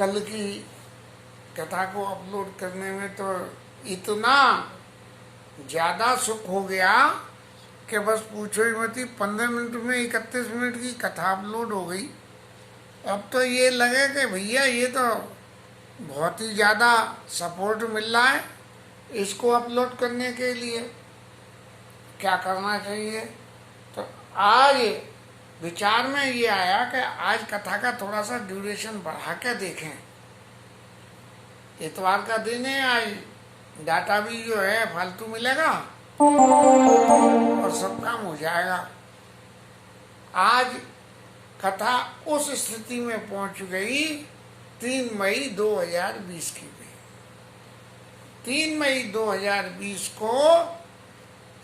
कल की कथा को अपलोड करने में तो इतना ज़्यादा सुख हो गया कि बस पूछो ही मत। 15 मिनट में 31 मिनट की कथा अपलोड हो गई। अब तो ये लगे कि भैया ये तो बहुत ही ज़्यादा सपोर्ट मिल रहा है इसको अपलोड करने के लिए, क्या करना चाहिए। तो आज विचार में ये आया कि आज कथा का थोड़ा सा ड्यूरेशन बढ़ा के देखें। इतवार का दिन है, आज डाटा भी जो है फालतू मिलेगा और सब काम हो जाएगा। आज कथा उस स्थिति में पहुंच गई 3 मई 2020 की भी। 3 मई 2020 को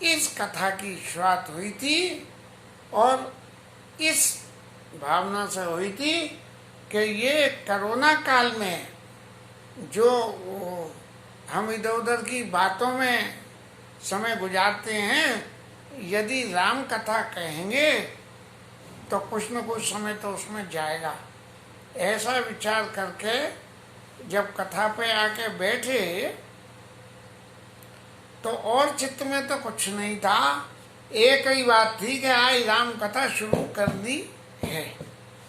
इस कथा की शुरुआत हुई थी और इस भावना से हुई थी कि ये कोरोना काल में जो हम इधर उधर की बातों में समय गुजारते हैं, यदि राम कथा कहेंगे तो कुछ न कुछ समय तो उसमें जाएगा। ऐसा विचार करके जब कथा पे आके बैठे तो और चित्त में तो कुछ नहीं था, एक ही बात थी कि आज राम कथा शुरू कर दी है,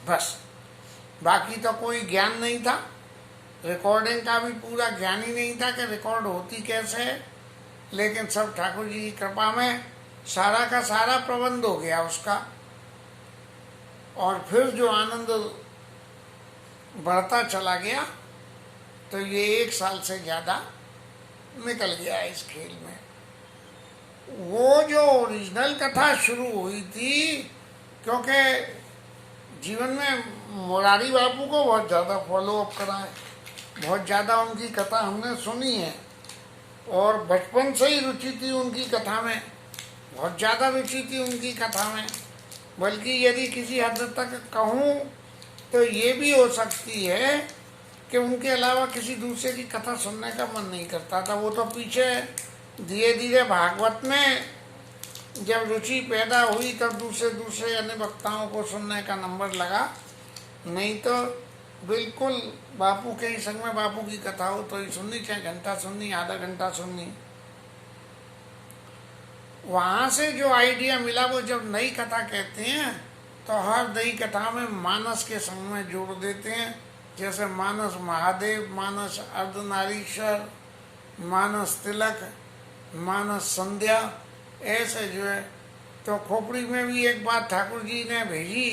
बस। बाकी तो कोई ज्ञान नहीं था, रिकॉर्डिंग का भी पूरा ज्ञान ही नहीं था कि रिकॉर्ड होती कैसे है। लेकिन सब ठाकुर जी की कृपा में सारा का सारा प्रबंध हो गया उसका। और फिर जो आनंद बढ़ता चला गया तो ये 1 साल से ज़्यादा निकल गया इस खेल में। वो जो ओरिजिनल कथा शुरू हुई थी, क्योंकि जीवन में मुरारी बापू को बहुत ज़्यादा फॉलो अप करा है, बहुत ज़्यादा उनकी कथा हमने सुनी है और बचपन से ही रुचि थी उनकी कथा में, बहुत ज़्यादा रुचि थी उनकी कथा में। बल्कि यदि किसी हद तक कहूँ तो ये भी हो सकती है कि उनके अलावा किसी दूसरे की कथा सुनने का मन नहीं करता था। वो तो पीछे धीरे धीरे भागवत में जब रुचि पैदा हुई तब दूसरे अन्य वक्ताओं को सुनने का नंबर लगा, नहीं तो बिल्कुल बापू के ही संग में बापू की कथा हो तो ही सुननी, चाहे घंटा सुननी, आधा घंटा सुननी। वहाँ से जो आइडिया मिला, वो जब नई कथा कहते हैं तो हर नई कथा में मानस के संग में जोड़ देते हैं। जैसे मानस महादेव, मानस अर्धनारीश्वर, मानस तिलक, मानस संध्या, ऐसे जो है। तो खोपड़ी में भी एक बात ठाकुर जी ने भेजी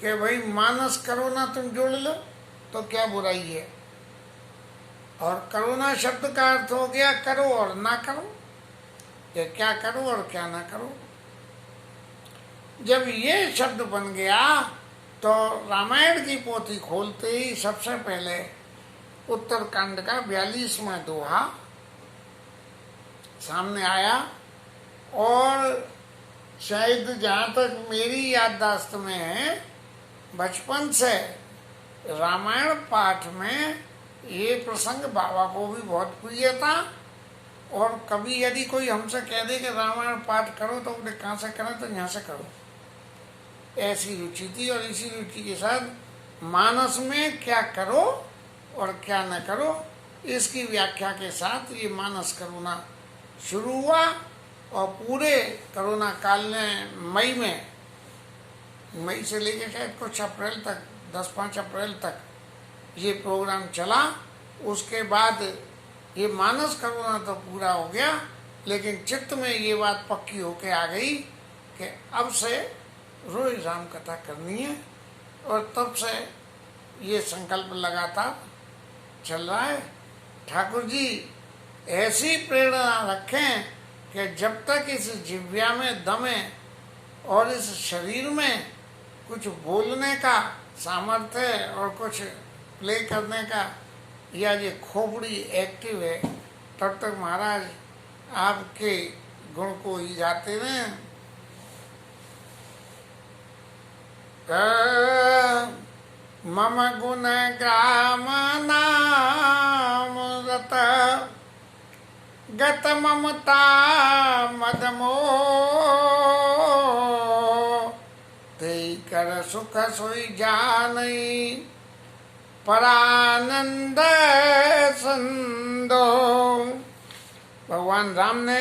कि भाई मानस करो ना तुम जोड़ लो तो क्या बुराई है। और करुणा शब्द का अर्थ हो गया करो और ना करो, या क्या करो और क्या ना करो। जब ये शब्द बन गया तो रामायण की पोथी खोलते ही सबसे पहले उत्तरकांड का 42वां दोहा सामने आया। और शायद जहाँ तक मेरी याददाश्त में है, बचपन से रामायण पाठ में ये प्रसंग बाबा को भी बहुत प्रिय था। और कभी यदि कोई हमसे कह दे कि रामायण पाठ करो तो बोले कहाँ से करें, तो यहाँ से करो, ऐसी रुचि थी। और इसी रुचि के साथ मानस में क्या करो और क्या न करो, इसकी व्याख्या के साथ ये मानस करुणा शुरू हुआ। और पूरे कोरोना काल में मई से लेकर शायद कुछ अप्रैल तक, 10-5 अप्रैल तक ये प्रोग्राम चला। उसके बाद ये मानस करुणा तो पूरा हो गया, लेकिन चित्त में ये बात पक्की होके आ गई कि अब से रोज राम कथा करनी है। और तब से ये संकल्प लगातार चल रहा है। ठाकुर जी ऐसी प्रेरणा रखें कि जब तक इस जिह्वा में दम है और इस शरीर में कुछ बोलने का सामर्थ्य है और कुछ प्ले करने का, या ये खोपड़ी एक्टिव है, तब तक महाराज आपके गुण को ही जाते रहें। मम गुण ग्राम नाम रत गत ममता मदमो ते कर सुख सोई जानई परानंद संदो। भगवान राम ने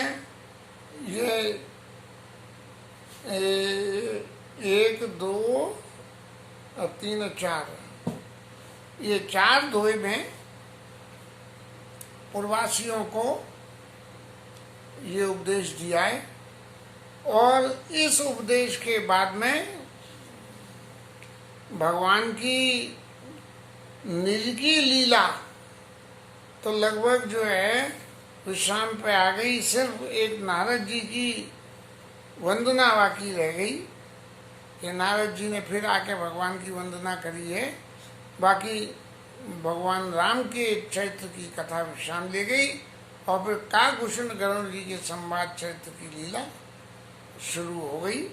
ये 1 2 और 3 और 4 ये 4 दोहे में पूर्ववासियों को ये उपदेश दिया है। और इस उपदेश के बाद में भगवान की निज की लीला तो लगभग जो है विश्राम पे आ गई। सिर्फ एक नारद जी की वंदना बाकी रह गई कि नारद जी ने फिर आके भगवान की वंदना करी है। बाकी भगवान राम के चरित्र की कथा विश्राम ले गई और फिर काकभूषण गरुड़ जी के संवाद चरित्र की लीला शुरू हो गई।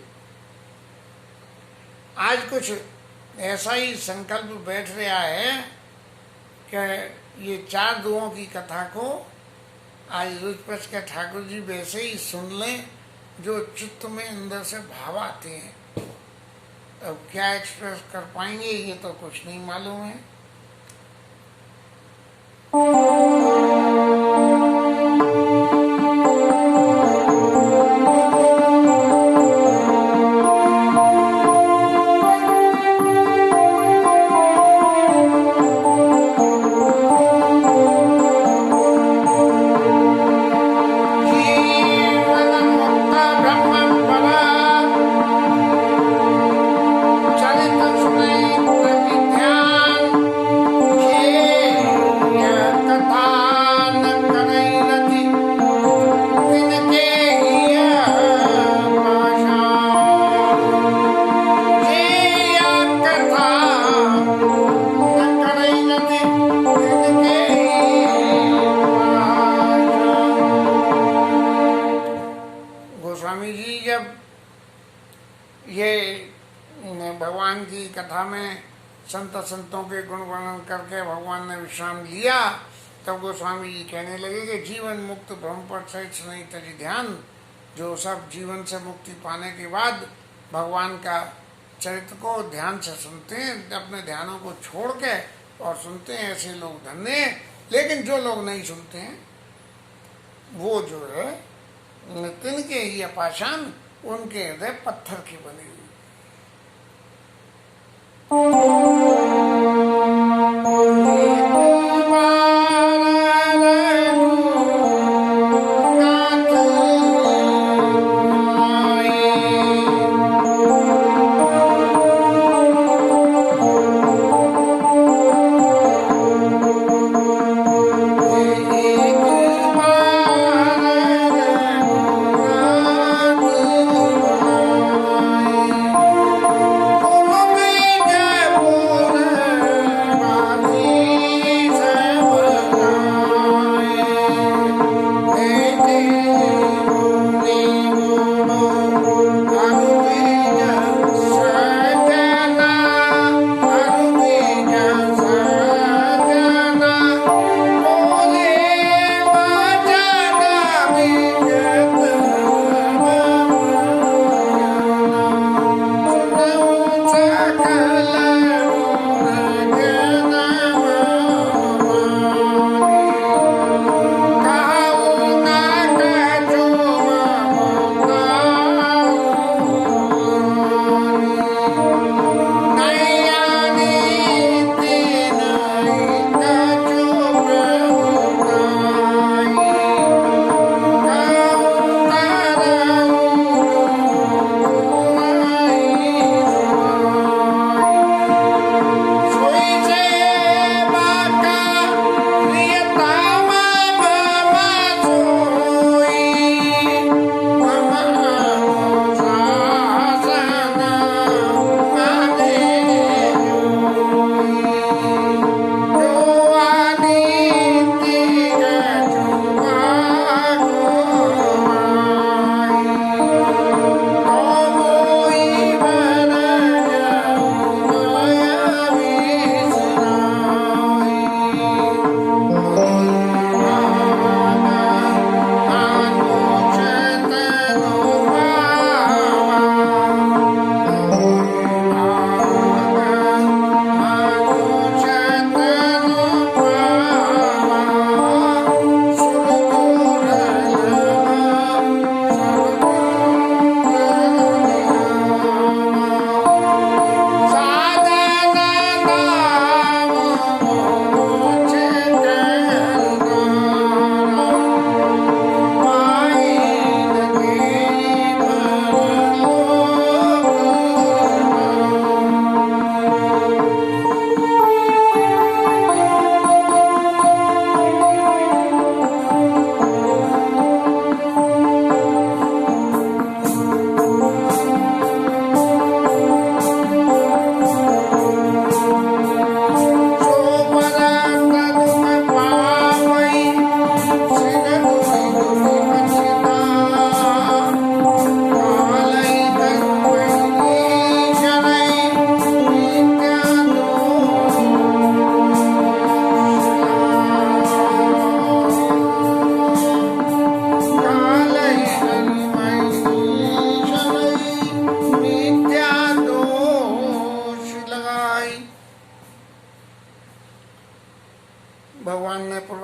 आज कुछ ऐसा ही संकल्प बैठ रहा है कि ये 4 दोहों की कथा को आज रुचपच के ठाकुर जी वैसे ही सुन लें जो चित्त में अंदर से भाव आते हैं। अब क्या एक्सप्रेस कर पाएंगे ये तो कुछ नहीं मालूम है। गोस्वामी जी जब ये भगवान की कथा में संतों के गुण वर्णन करके भगवान ने विश्राम लिया, तब गोस्वामी जी कहने लगे कि जीवन मुक्त ब्रह्म पर सहित नहीं तजी ध्यान। जो सब जीवन से मुक्ति पाने के बाद भगवान का चरित्र को ध्यान से सुनते हैं, अपने ध्यानों को छोड़ के और सुनते हैं, ऐसे लोग धन्य हैं। लेकिन जो लोग नहीं सुनते हैं वो जो है तिनके ही अपाषाण, उनके हृदय पत्थर की बनी हुई।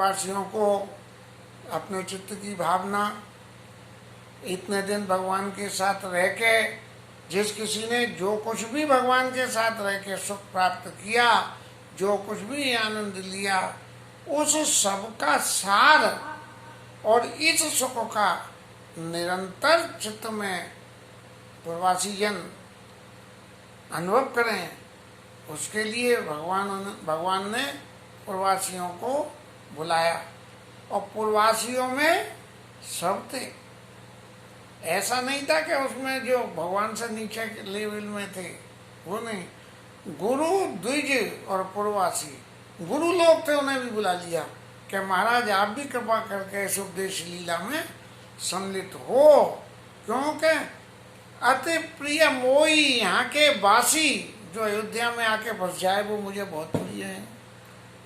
ब्रजवासियों को अपने चित्त की भावना, इतने दिन भगवान के साथ रह के जिस किसी ने जो कुछ भी भगवान के साथ रह के सुख प्राप्त किया, जो कुछ भी आनंद लिया, उस सब का सार और इस सुख का निरंतर चित्त में प्रवासी जन अनुभव करें, उसके लिए भगवान ने प्रवासियों को बुलाया। और प्रवासियों में सब थे, ऐसा नहीं था कि उसमें जो भगवान से नीचे लेवल में थे वो नहीं। गुरु, द्विज और प्रवासी गुरु लोग थे, उन्हें भी बुला लिया कि महाराज आप भी कृपा करके इस उपदेश लीला में सम्मिलित हो, क्योंकि अति प्रिय मोई यहाँ के वासी जो अयोध्या में आके बस जाए वो मुझे बहुत प्रिय है।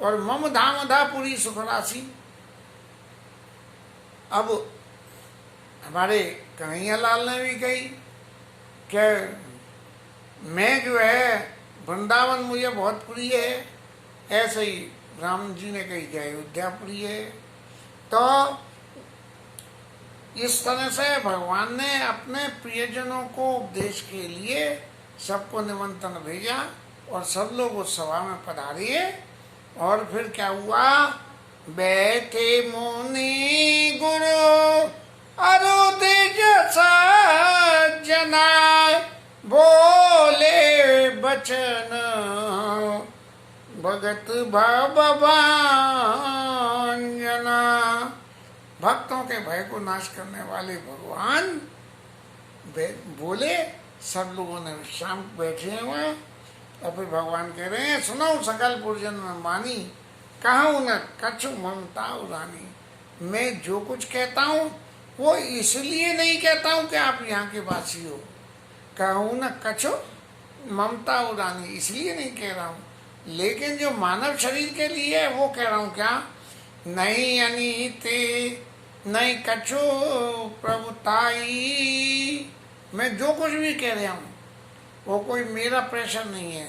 और मम धाम धा पूरी सुख राशि। अब हमारे कन्हैया लाल ने भी कही कि मैं जो है वृंदावन मुझे बहुत प्रिय है, ऐसे ही राम जी ने कही कि अयोध्या प्रिय है। तो इस तरह से भगवान ने अपने प्रियजनों को उपदेश के लिए सबको निमंत्रण भेजा और सब लोग उस सभा में पधारे। और फिर क्या हुआ, बैठे मुनि गुरु अरुदिज सज्जना, बोले बचन भगत भवभांजना। भक्तों के भय को नाश करने वाले भगवान बोले। सब लोगों ने विश्राम बैठे हुए और फिर भगवान कह रहे हैं, सुनो सकल पुरजन में मानी, कहूँ न कछु ममता उरानी। मैं जो कुछ कहता हूँ वो इसलिए नहीं कहता हूँ कि आप यहाँ के वासी हो, कहूँ न कछु ममता उरानी, इसलिए नहीं कह रहा हूँ। लेकिन जो मानव शरीर के लिए है वो कह रहा हूँ, क्या नहीं अनीति नहीं कछु प्रभुताई। मैं जो कुछ भी कह रहा हूँ वो कोई मेरा प्रेशर नहीं है,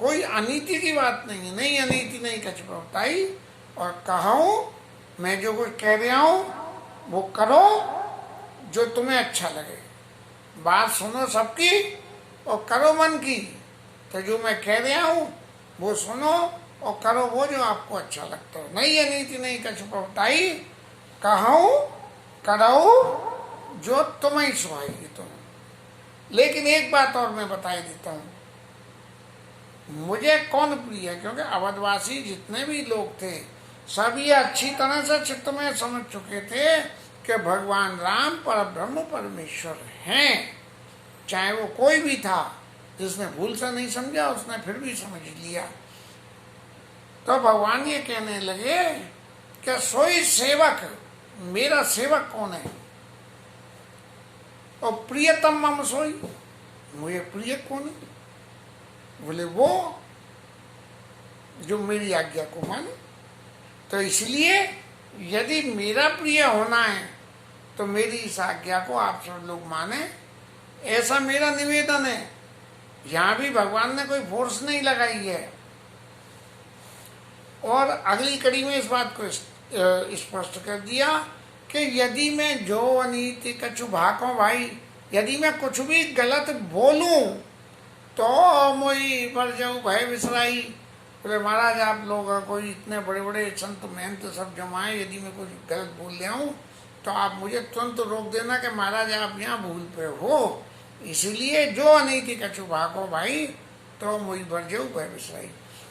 कोई अनीति की बात नहीं है, नहीं अनीति नहीं कछु प्रभुताई। और कहूँ मैं जो कुछ कह रहा हूँ वो करो जो तुम्हें अच्छा लगे, बात सुनो सबकी और करो मन की। तो जो मैं कह रहा हूँ वो सुनो और करो वो जो आपको अच्छा लगता हो, नहीं अनीति नहीं कछु प्रभुताई, कहूँ करो जो तुम्हें सुहाएगी तुम्हें। लेकिन एक बात और मैं बता देता हूँ, मुझे कौन प्रिय है, क्योंकि अवधवासी जितने भी लोग थे सब ये अच्छी तरह से चित्त में समझ चुके थे कि भगवान राम परब्रह्म परमेश्वर हैं। चाहे वो कोई भी था, जिसने भूल से नहीं समझा उसने फिर भी समझ लिया। तो भगवान ये कहने लगे कि सोई सेवक, मेरा सेवक कौन है, और प्रियतम मम सोई, मुझे प्रिय कौन है, बोले वो जो मेरी आज्ञा को माने। तो इसलिए यदि मेरा प्रिय होना है तो मेरी इस आज्ञा को आप सब लोग माने, ऐसा मेरा निवेदन है। यहाँ भी भगवान ने कोई फोर्स नहीं लगाई है। और अगली कड़ी में इस बात को स्पष्ट कर दिया कि यदि मैं जो अनीति कछु भाको भाई, यदि मैं कुछ भी गलत बोलूं तो मोई पर जाऊँ भय विसराई। बोले महाराज आप लोग कोई इतने बड़े बड़े संत महंत सब जमाए, यदि मैं कुछ गलत बोल ले आऊँ तो आप मुझे तुरंत रोक देना कि महाराज आप यहाँ भूल पे हो। इसलिए जो अनीति कछु भाको भाई तो मोई पर जाऊँ भय विसराई।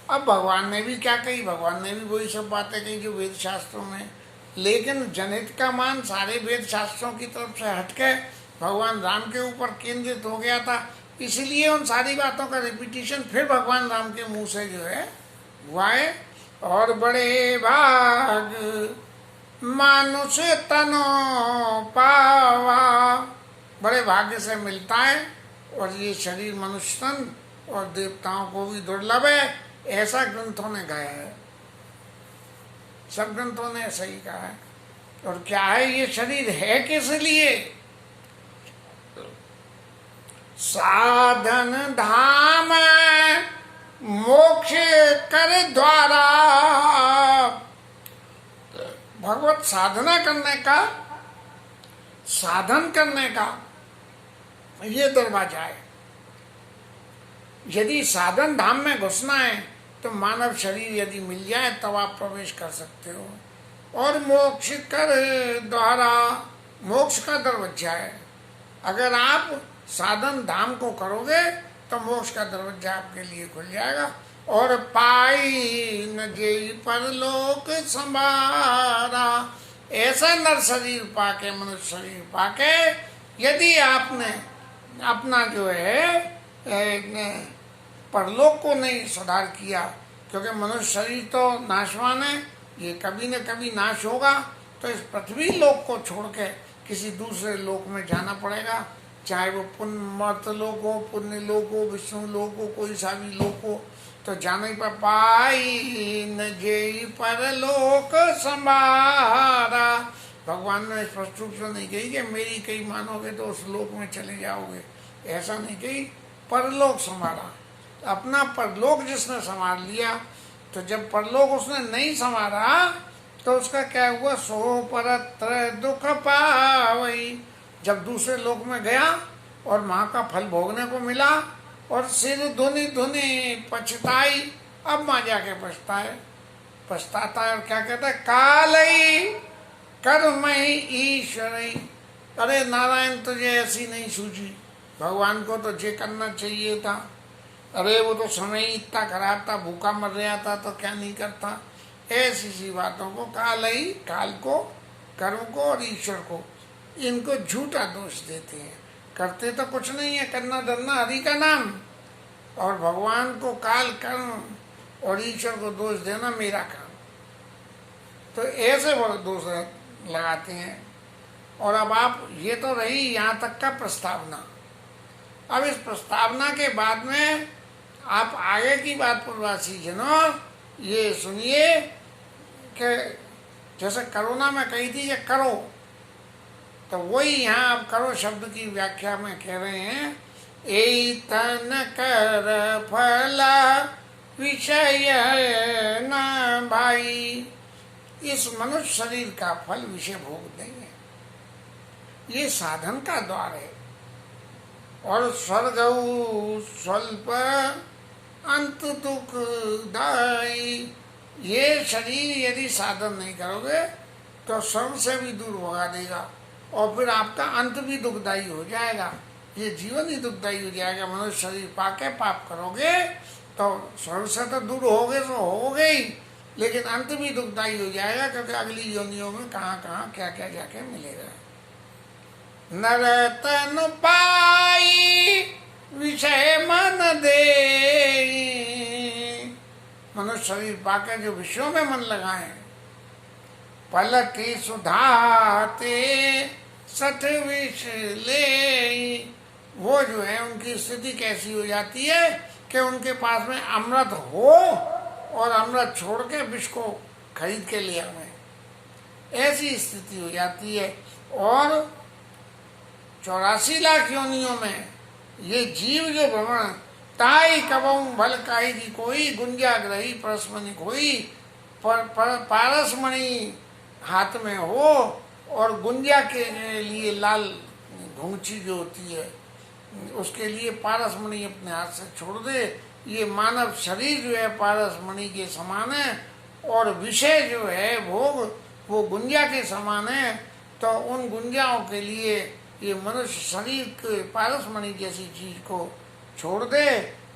अब भगवान ने भी क्या कही, भगवान ने भी वही सब बातें कही जो वेद शास्त्रों में, लेकिन जनहित का मान सारे वेद शास्त्रों की तरफ से हटके भगवान राम के ऊपर केंद्रित हो गया था। इसलिए उन सारी बातों का रिपीटिशन फिर भगवान राम के मुंह से जो है हुआ है। और बड़े भाग मानुष तनो पावा, बड़े भाग्य से मिलता है और ये शरीर मनुष्य तन और देवताओं को भी दुर्लभ है, ऐसा ग्रंथों ने गाया है, सब ग्रंथों ने ऐसा ही कहा है। और क्या है ये शरीर है किस लिए, साधन धाम मोक्ष कर द्वारा, भगवत साधना करने का, साधन करने का ये दरवाजा है। यदि साधन धाम में घुसना है तो मानव शरीर यदि मिल जाए तब आप प्रवेश कर सकते हो। और मोक्ष कर द्वारा, मोक्ष का दरवाजा है। अगर आप साधन धाम को करोगे तो मोक्ष का दरवाजा आपके लिए खुल जाएगा। और पाई न जेई परलोक संभारा, ऐसा नर शरीर पाके, मनुष्य शरीर पाके यदि आपने अपना जो है परलोक को नहीं सुधार किया, क्योंकि मनुष्य शरीर तो नाशवान है, ये कभी न कभी नाश होगा, तो इस पृथ्वी लोक को छोड़ के किसी दूसरे लोक में जाना पड़ेगा, चाहे वो पुण्य मर्त लोक हो, पुण्य लोक हो, विष्णु लोक हो, कोई सा भी लोक हो, तो जाना ही पर। पाई न जेई परलोक संभारा, भगवान ने स्पष्ट रूप से नहीं कही कि मेरी कहीं मानोगे तो उस लोक में चले जाओगे, ऐसा नहीं कही। परलोक संभारा, अपना परलोक जिसने संभाल लिया, तो जब परलोक उसने नहीं संभाला तो उसका क्या हुआ, सो परत्र दुख पावई। जब दूसरे लोक में गया और वहाँ का फल भोगने को मिला और सिर धुनी धुनी पछताई, अब वहाँ जाके पछताता है और क्या कहता है, कालई कर्मई ईश्वरई। अरे नारायण तुझे ऐसी नहीं सूझी, भगवान को तो ये करना चाहिए था, अरे वो तो समय ही इतना खराब था, भूखा मर रहा था तो क्या नहीं करता। ऐसी सी बातों को कालई, काल को, कर्म को और ईश्वर को, इनको झूठा दोष देते हैं। करते तो कुछ नहीं है, करना धरना हरि का नाम, और भगवान को काल, कर्म और ईश्वर को दोष देना मेरा काम। तो ऐसे वो दोष लगाते हैं। और अब आप, ये तो रही यहाँ तक का प्रस्तावना। अब इस प्रस्तावना के बाद में आप आगे की बात पूर्वासी जनों ये सुनिए कि जैसे कोरोना में कही थी कि करो, तो वही यहाँ आप करो शब्द की व्याख्या में कह रहे हैं, एतन कर फला विषय न भाई। इस मनुष्य शरीर का फल विषय भोग देंगे, ये साधन का द्वार है। और स्वर्ग स्वल्प अंत दुखदाई, ये शरीर यदि साधन नहीं करोगे तो स्वर्ग से भी दूर भगा देगा और फिर आपका अंत भी दुखदाई हो जाएगा, ये जीवन ही दुखदाई हो जाएगा। मनुष्य शरीर पाके पाप करोगे तो स्वर्ग से तो दूर होगे तो होगे ही, लेकिन अंत भी दुखदाई हो जाएगा, क्योंकि अगली योनियों में कहाँ कहाँ क्या क्या जाके मिलेगा। नरतन पाई विषय मन दे, मनुष्य शरीर पाके जो विषयों में मन लगाए, पलटी सुधाते सठ विष ले, वो जो है उनकी स्थिति कैसी हो जाती है कि उनके पास में अमृत हो और अमृत छोड़ के विष को खरीद के ले आवे, ऐसी स्थिति हो जाती है। और 84 लाख योनियों में ये जीव जो भ्रमण, ताई कबऊ भल काई की कोई, गुंजा ग्रही परसमणि कोई, पारसमणि हाथ में हो और गुंजा के लिए लाल घुंघची जो होती है उसके लिए पारसमणि अपने हाथ से छोड़ दे। ये मानव शरीर जो है पारसमणि के समान है और विषय जो है भोग वो गुंजा के समान है। तो उन गुंजाओं के लिए ये मनुष्य शरीर के पारसमणि जैसी चीज को छोड़ दे।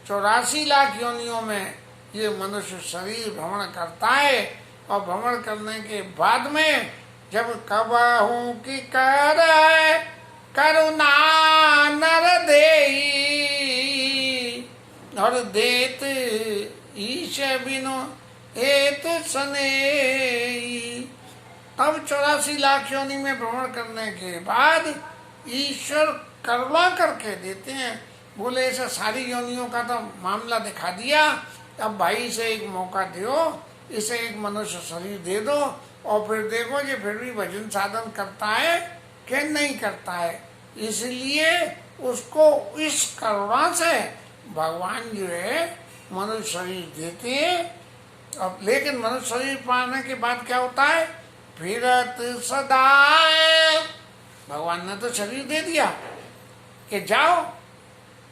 84 लाख योनियों में ये मनुष्य शरीर भ्रमण करता है और भ्रमण करने के बाद में जब कबहू की कर करुणा नर देई और देत ईश बिनो हेत सने। तब 84 लाख योनि में भ्रमण करने के बाद ईश्वर करुणा करके देते हैं, बोले ऐसा सारी योनियों का तो मामला दिखा दिया, अब भाई से एक मौका दो, इसे एक मनुष्य शरीर दे दो और फिर देखो ये फिर भी भजन साधन करता है कि नहीं करता है। इसलिए उसको इस करुणा से भगवान जो है मनुष्य शरीर देते हैं। अब लेकिन मनुष्य शरीर पाने के बाद क्या होता है फिरत सदाए। भगवान ने तो शरीर दे दिया कि जाओ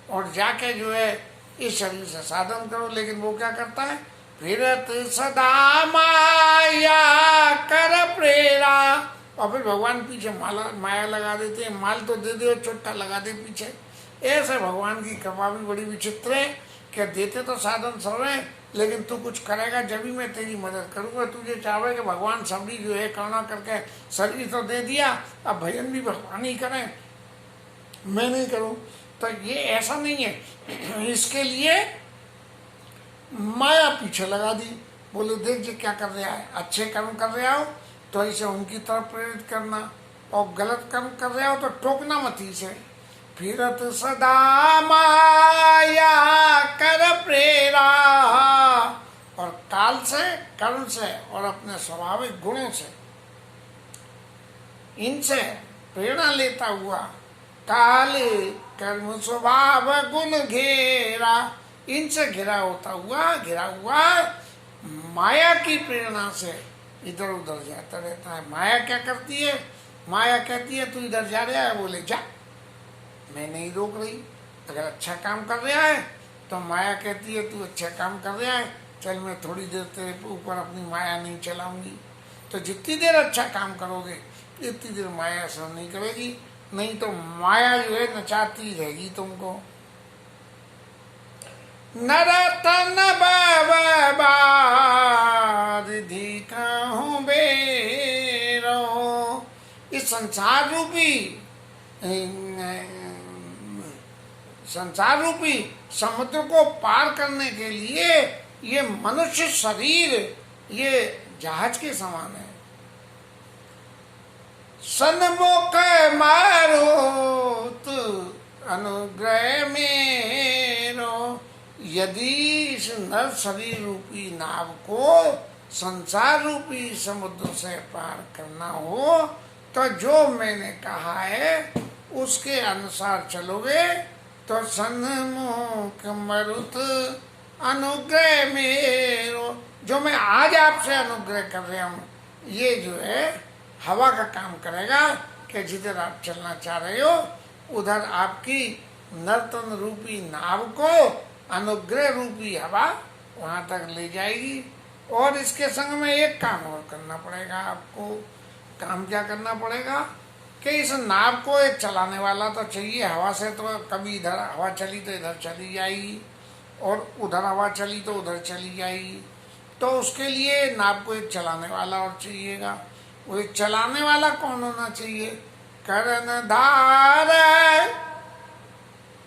और जाके जो है इस शरीर से साधन करो, लेकिन वो क्या करता है? फिरत सदा माया कर प्रेरा। और फिर भगवान पीछे माया लगा देते हैं, माल तो दे दे, चुट्टा लगा दे पीछे। ऐसे भगवान की कृपा भी बड़ी विचित्र है कि देते तो साधन सब है, लेकिन तू कुछ करेगा जब भी मैं तेरी मदद करूँगा। तुझे चाहे कि भगवान सबकी जो है करुणा करके शरीर तो दे दिया, अब भजन भी भगवान ही करें, मैं नहीं करूँ, तो ये ऐसा नहीं है। इसके लिए माया पीछे लगा दी, बोले देख जी क्या कर रहा है, अच्छे कर्म कर रहे हो तो इसे उनकी तरफ प्रेरित करना, और गलत कर्म कर रहे हो तो टोकना मत इसे। फिरत सदा माया कर प्रेरा। और काल से, कर्म से और अपने स्वाभाविक गुणों से, इनसे प्रेरणा लेता हुआ काल कर्म स्वभाव गुण घेरा, इनसे घिरा हुआ माया की प्रेरणा से इधर उधर जाता रहता है। माया क्या करती है? माया कहती है तू इधर जा रहा है, बोले जा, मैं नहीं रोक रही। अगर अच्छा काम कर रहा है तो माया कहती है तू अच्छा काम कर रहा है, चल मैं थोड़ी देर तेरे ऊपर अपनी माया नहीं चलाऊंगी। तो जितनी देर अच्छा काम करोगे इतनी देर माया असर नहीं करेगी, नहीं तो माया जो है नचाती रहेगी तुमको। नरतन बारिधि कहूँ बेरो। इस संसार रूपी समुद्र को पार करने के लिए ये मनुष्य शरीर ये जहाज के समान है। सन्मुख मारो तू अनुग्रह मेरो। यदि इस नर शरीर रूपी नाव को संसार रूपी समुद्र से पार करना हो तो जो मैंने कहा है उसके अनुसार चलोगे तो सन्मुख मरुत अनुग्रह मेरो। जो मैं आज आपसे अनुग्रह कर रहा हूँ ये जो है हवा का काम करेगा कि जिधर आप चलना चाह रहे हो उधर आपकी नर्तन रूपी नाव को अनुग्रह रूपी हवा वहाँ तक ले जाएगी। और इसके संग में एक काम और करना पड़ेगा आपको। काम क्या करना पड़ेगा कि इस नाव को एक चलाने वाला तो चाहिए। हवा से तो कभी इधर हवा चली तो इधर चली जाएगी और उधर हवा चली तो उधर चली जाएगी। तो उसके लिए नाव को एक चलाने वाला और चाहिएगा। वो एक चलाने वाला कौन होना चाहिए? कर्णधार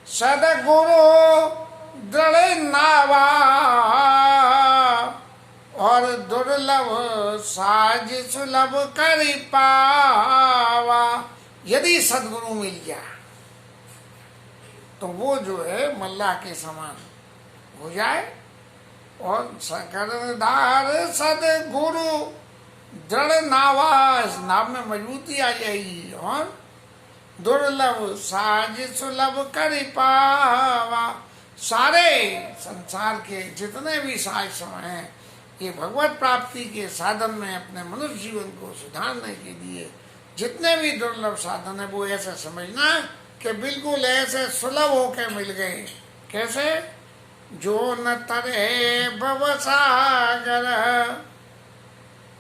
सदगुरु दृढ़ नावा और दुर्लभ साज सुलभ कर पावा। यदि सदगुरु मिल जाए तो वो जो है मल्लाह के समान हो जाए। और कर्णधार सदगुरु दृढ़ नावा, इस नाव में मजबूती आ जाएगी। और दुर्लभ साज सुलभ कर पावा। सारे संसार के जितने भी साज समय हैं ये भगवत प्राप्ति के साधन में अपने मनुष्य जीवन को सुधारने के लिए जितने भी दुर्लभ साधन है वो ऐसे समझना कि बिल्कुल ऐसे सुलभ होके मिल गए। कैसे? जो न तरे भव सागर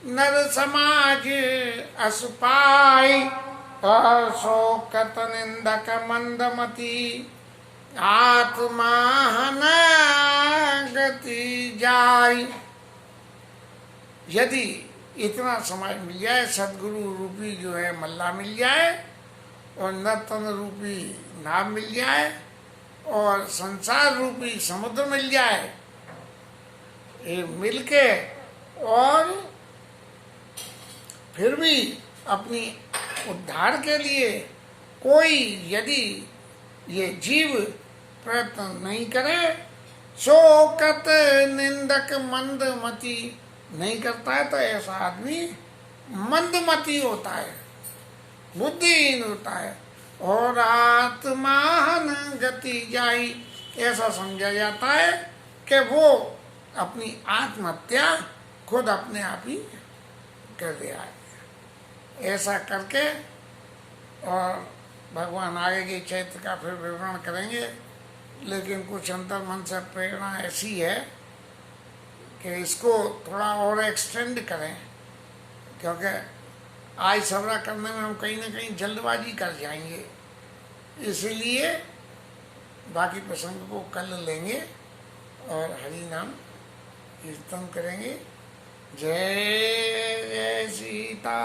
नर समाज असपाई शोकत निंदक मंदमती आत्मा गति जाई। यदि इतना समय मिल जाए, सदगुरु रूपी जो है मल्ला मिल जाए और नर्तन रूपी नाव मिल जाए और संसार रूपी समुद्र मिल जाए, ये मिलके और फिर भी अपनी उद्धार के लिए कोई यदि ये जीव प्रयत्न नहीं करे, शोकत निंदक मंदमती नहीं करता है तो ऐसा आदमी मंदमती होता है, बुद्धिहीन होता है। और आत्मान गति जाई, ऐसा समझा जाता है कि वो अपनी आत्महत्या खुद अपने आप ही कर दिया है। ऐसा करके और भगवान आगे के चैत्र का फिर विवरण करेंगे। लेकिन कुछ अंतर्मन से प्रेरणा ऐसी है कि इसको थोड़ा और एक्सटेंड करें, क्योंकि आज सबरा करने में हम कहीं ना कहीं जल्दबाजी कर जाएंगे। इसलिए बाकी प्रसंग को कल लेंगे और हरि नाम कीर्तन करेंगे। जय जय सीता।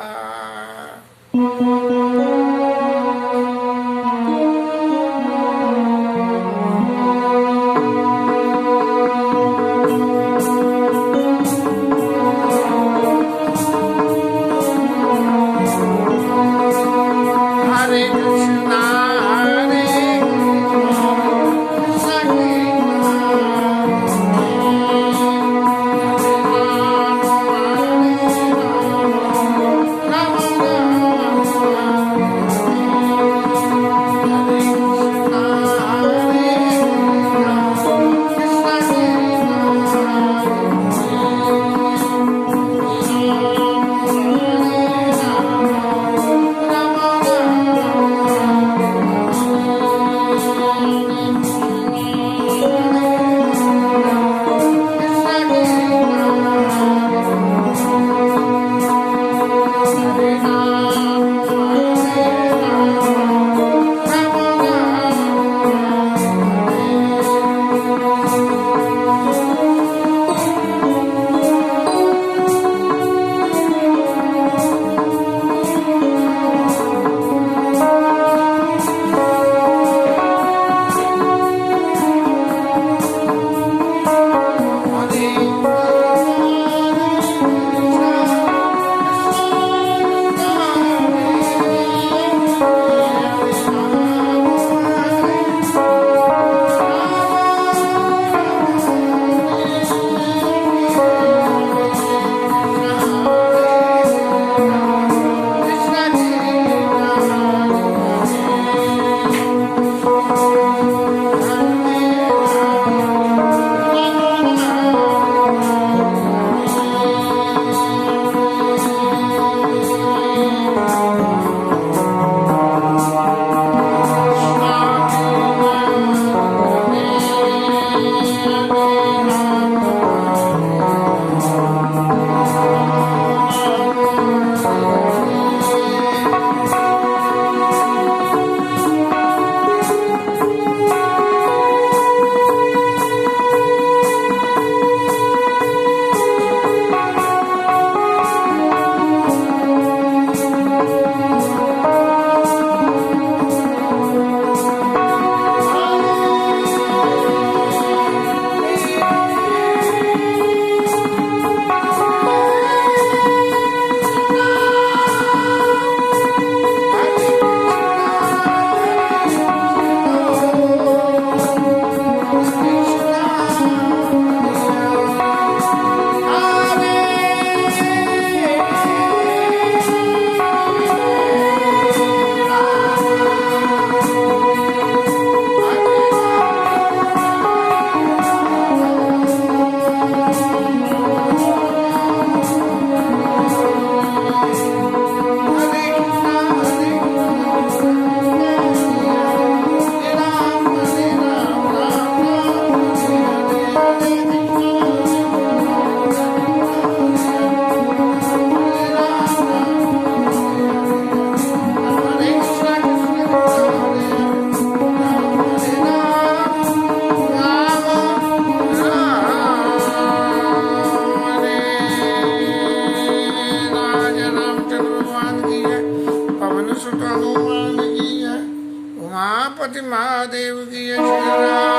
उमापति महादेव की जय।